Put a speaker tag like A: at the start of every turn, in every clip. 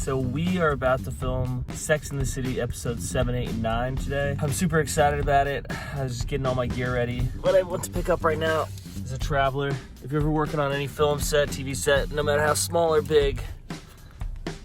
A: So we are about to film Sex and the City episodes 7, 8, and 9 today. I'm super excited about it. I was just getting all my gear ready. What I want to pick up right now is a traveler. If you're ever working on any film set, TV set, no matter how small or big,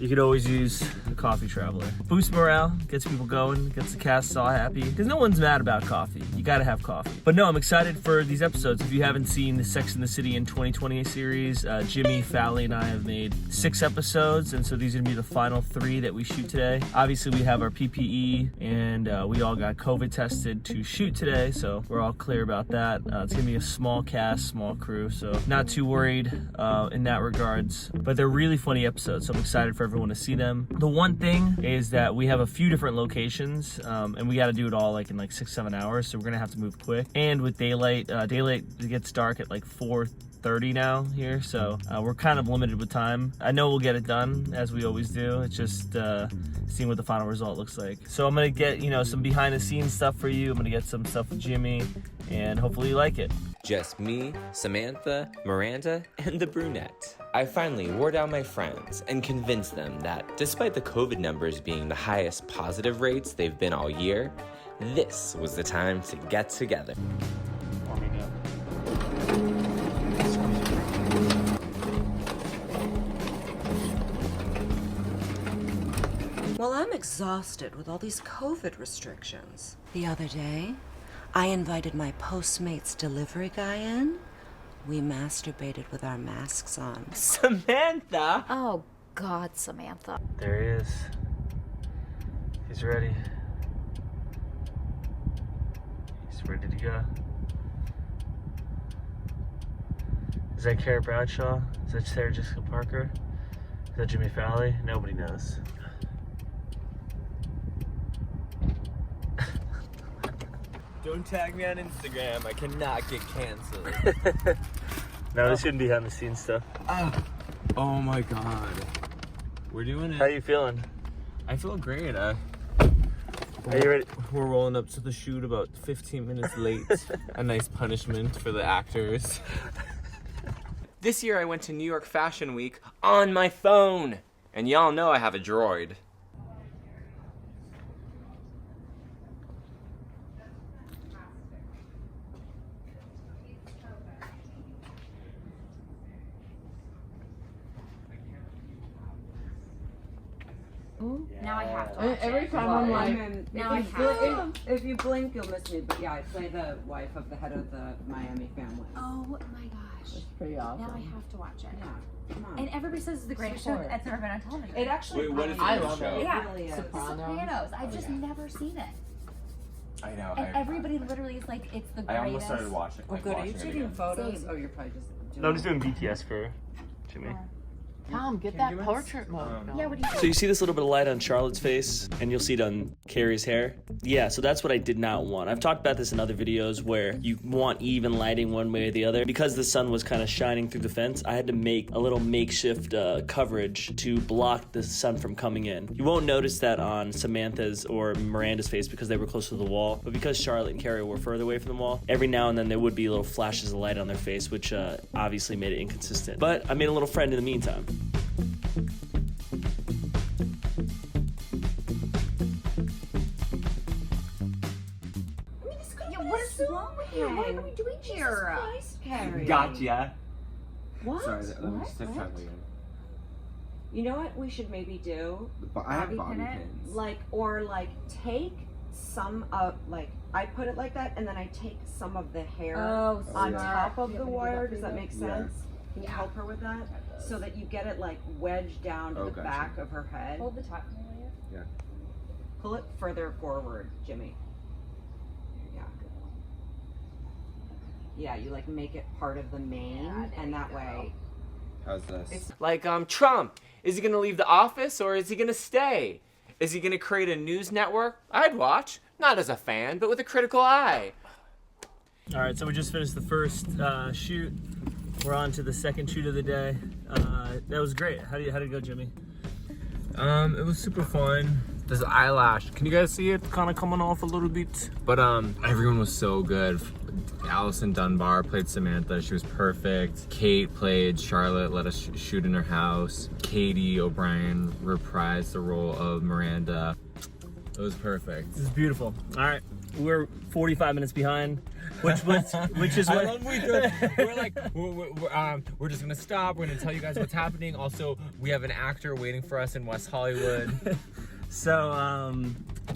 A: you could always use a coffee traveler. Boosts morale, gets people going, gets the cast all happy. Because no one's mad about coffee. You gotta have coffee. But no, I'm excited for these episodes. If you haven't seen the Sex and the City in 2020 series, Jimmy, Fowlie, and I have made 6 episodes. And so these are gonna be the final 3 that we shoot today. Obviously, we have our PPE, and we all got COVID tested to shoot today. So we're all clear about that. It's gonna be a small cast, small crew. So not too worried in that regards. But they're really funny episodes, so I'm excited for everyone to see them. The one thing is that we have a few different locations, and we got to do it all like in like 6-7 hours, so we're gonna have to move quick. And with daylight gets dark at like 4:30 now here, so we're kind of limited with time. I know we'll get it done as we always do. It's just seeing what the final result looks like. So I'm gonna get some behind the scenes stuff for you. I'm gonna get some stuff with Jimmy, and hopefully you like it.
B: Just me, Samantha, Miranda, and the brunette. I finally wore down my friends and convinced them that despite the COVID numbers being the highest positive rates they've been all year, this was the time to get together.
C: Well, I'm exhausted with all these COVID restrictions. The other day, I invited my Postmates delivery guy in. We masturbated with our masks on.
B: Samantha!
D: Oh, God, Samantha.
A: There he is. He's ready. He's ready to go. Is that Carrie Bradshaw? Is that Sarah Jessica Parker? Is that Jimmy Fowlie? Nobody knows.
B: Don't tag me on Instagram. I cannot get canceled.
A: No, this shouldn't be behind the scenes stuff.
B: Oh my God. We're doing it.
A: How you feeling?
B: I feel great.
A: Are you ready?
B: We're rolling up to the shoot about 15 minutes late. A nice punishment for the actors. This year I went to New York Fashion Week on my phone. And y'all know I have a droid.
D: Now I have to watch
E: Every
D: it.
E: time I'm like,
D: Now I have to.
E: if you blink, you'll miss me. But yeah, I play the wife of the head of the Miami family.
D: Oh my gosh.
E: It's pretty awesome.
D: Now I have to watch it.
E: Yeah, come on.
D: And everybody says it's the greatest show that's ever been on television.
E: It actually.
B: Wait, what is
E: I
B: the
E: love
B: show?
E: it. It
D: Yeah.
E: really is.
D: Sopranos. I've just never seen it.
F: I know.
D: And everybody literally is like, it's the greatest.
F: I almost started watching.
E: Oh, good. Are you taking photos?
D: Same.
E: Oh, you're probably just.
A: No, I'm just doing BTS for Jimmy.
G: Tom, get that portrait mode.
D: Yeah, what do you
A: So you see this little bit of light on Charlotte's face, and you'll see it on Carrie's hair? Yeah, so that's what I did not want. I've talked about this in other videos where you want even lighting one way or the other. Because the sun was kind of shining through the fence, I had to make a little makeshift coverage to block the sun from coming in. You won't notice that on Samantha's or Miranda's face because they were close to the wall, but because Charlotte and Carrie were further away from the wall, every now and then there would be little flashes of light on their face, which obviously made it inconsistent. But I made a little friend in the meantime.
D: What is wrong with you? What are we doing here?
E: Harry.
F: Gotcha.
E: What?
F: Sorry, let me just
E: What?
F: try again.
E: You know what we should maybe do?
F: I have bobby
D: pin it?
F: pins.
E: Like take some of I put it like that, and then I take some of the hair
D: Oh,
E: on
D: smart.
E: top of
D: You
E: the
D: want me to do
E: wire.
D: that for
E: Does that
D: you?
E: make sense? Can you help her with that? So that you get it like wedged down to
F: Oh,
E: the
F: gotcha.
E: back of her head.
D: Hold the top.
F: Yeah.
E: Pull it further forward, Jimmy. Yeah. Yeah, you like make it part of the mane, and that way.
F: How's this?
B: Like, Trump. Is he gonna leave the office or is he gonna stay? Is he gonna create a news network? I'd watch. Not as a fan, but with a critical eye.
A: All right, so we just finished the first shoot. We're on to the second shoot of the day. That was great. How did it go, Jimmy?
H: It was super fun. This eyelash, can you guys see it kind of coming off a little bit? But everyone was so good. Allison Dunbar played Samantha. She was perfect. Kate played Charlotte, let us shoot in her house. Katie O'Brien reprised the role of Miranda. It was perfect.
A: This is beautiful. All right, we're 45 minutes behind, which is what
H: I love we're like we're just gonna stop. We're gonna tell you guys what's happening. Also, we have an actor waiting for us in West Hollywood.
A: So,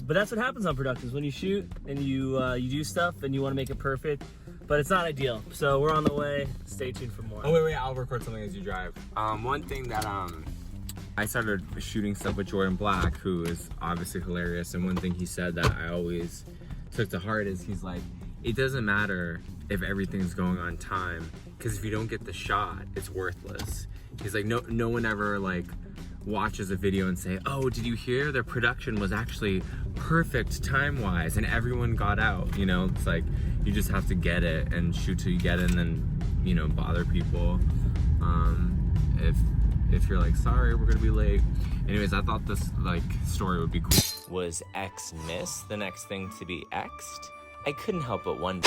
A: but that's what happens on productions when you shoot and you do stuff and you want to make it perfect, but it's not ideal. So we're on the way. Stay tuned for more.
H: Oh wait, I'll record something as you drive. One thing that I started shooting stuff with Jordan Black, who is obviously hilarious, and one thing he said that I always took to heart is he's like, it doesn't matter if everything's going on time, because if you don't get the shot, it's worthless. He's like, no one ever like watches a video and say, oh, did you hear their production was actually perfect time-wise and everyone got out, you know? It's like, you just have to get it and shoot till you get it and then, you know, bother people. If you're like, sorry, we're gonna be late. Anyways, I thought this like story would be cool.
B: Was X miss the next thing to be X'd? I couldn't help but wonder.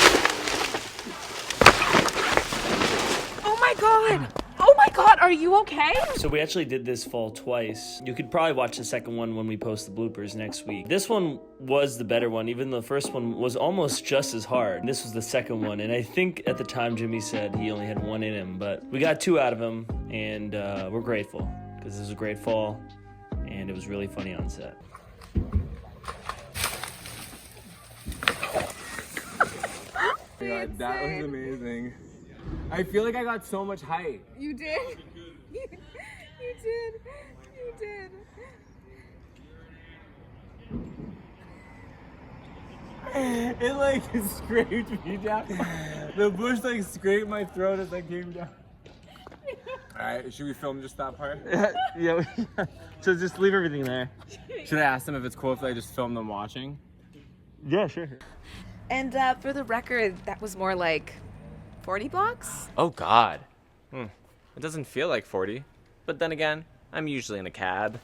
G: Oh my god! Oh my god, are you okay?
A: So we actually did this fall twice. You could probably watch the second one when we post the bloopers next week. This one was the better one, even though the first one was almost just as hard. This was the second one, and I think at the time Jimmy said he only had one in him, but we got 2 out of him, and we're grateful, because this was a great fall, and it was really funny on set.
H: God, that was amazing. I feel like I got so much height.
G: You did. You did. You did.
H: It like scraped me down. The bush like scraped my throat as I came down. Alright, should we film just that part?
A: Yeah, so just leave everything there.
H: Should I ask them if it's cool if I just film them watching?
A: Yeah, sure.
G: And for the record, that was more like 40 blocks?
B: Oh God. It doesn't feel like 40. But then again, I'm usually in a cab.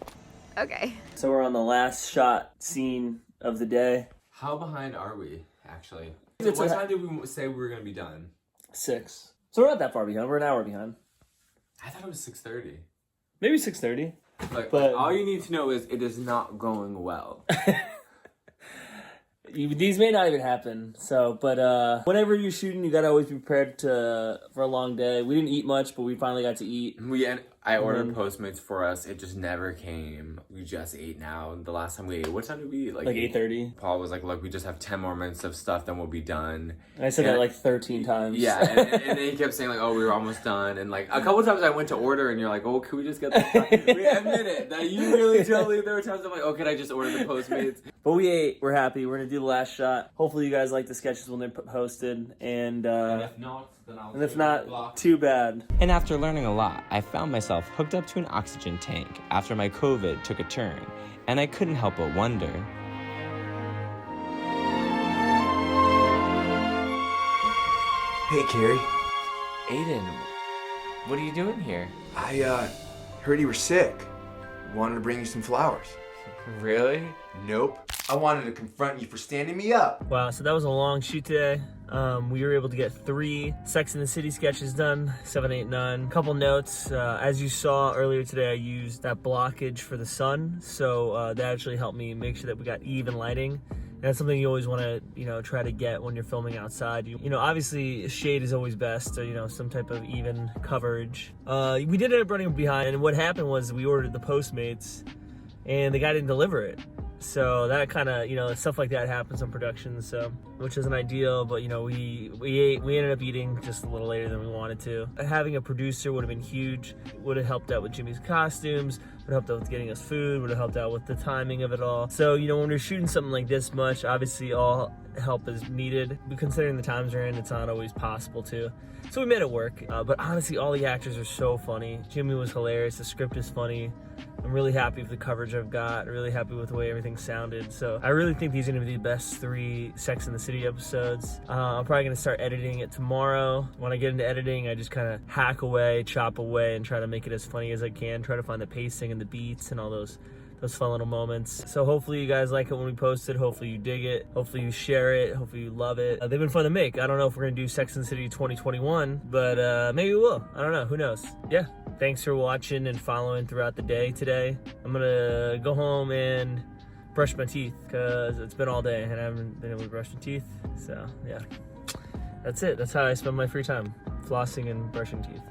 G: Okay.
A: So we're on the last shot scene of the day.
H: How behind are we, actually?
A: It's
H: What
A: a-
H: time did we say we were gonna be done?
A: 6. So we're not that far behind. We're an hour behind.
H: I thought it was 6:30.
A: Maybe 6:30.
H: But all you need to know is it is not going well.
A: These may not even happen. So, but whenever you're shooting, you gotta always be prepared for a long day. We didn't eat much, but we finally got to eat.
H: I ordered Postmates for us. It just never came. We just ate now. The last time we ate, what time did we eat? Like
A: 8:30.
H: Paul was like, look, we just have 10 more minutes of stuff, then we'll be done.
A: And I said that like 13 times.
H: Yeah, and then he kept saying like, oh, we were almost done. And like a couple times I went to order and you're like, oh, can we just get this done? We admit it. That you really totally, there were times I'm like, oh, can I just order the Postmates?
A: But we ate. We're happy. We're gonna do the last shot. Hopefully you guys like the sketches when they're posted. And
H: if not, then I'll
A: if not, too bad.
B: And after learning a lot, I found myself hooked up to an oxygen tank after my COVID took a turn, and I couldn't help but wonder.
I: Hey, Carrie.
B: Aidan, what are you doing here?
I: I heard you were sick. Wanted to bring you some flowers.
B: Really?
I: Nope. I wanted to confront you for standing me up.
A: Wow, so that was a long shoot today. We were able to get 3 Sex and the City sketches done, 7, 8, 9. Couple notes, as you saw earlier today, I used that blockage for the sun, so that actually helped me make sure that we got even lighting. And that's something you always want to, try to get when you're filming outside. Obviously shade is always best, or, some type of even coverage. We did end up running behind, and what happened was we ordered the Postmates, and the guy didn't deliver it. So that kind of, stuff like that happens on productions, so which isn't ideal, but we ended up eating just a little later than we wanted to. Having a producer would have been huge. Would have helped out with Jimmy's costumes, would have helped out with getting us food, would have helped out with the timing of it all. So, when you're shooting something like this much, obviously all help is needed. But considering the times we're in, it's not always possible to. So we made it work. But honestly, all the actors are so funny. Jimmy was hilarious. The script is funny. I'm really happy with the coverage I've got. Really happy with the way everything sounded. So I really think these are going to be the best 3 Sex and the City episodes. I'm probably going to start editing it tomorrow. When I get into editing, I just kind of hack away, chop away, and try to make it as funny as I can. Try to find the pacing and the beats and all those those fun little moments. So hopefully you guys like it when we post it. Hopefully you dig it. Hopefully you share it. Hopefully you love it. They've been fun to make. I don't know if we're gonna do Sex and the City 2021, but maybe we will. I don't know, who knows? Yeah, thanks for watching and following throughout the day today. I'm gonna go home and brush my teeth because it's been all day and I haven't been able to brush my teeth. So yeah, that's it. That's how I spend my free time, flossing and brushing teeth.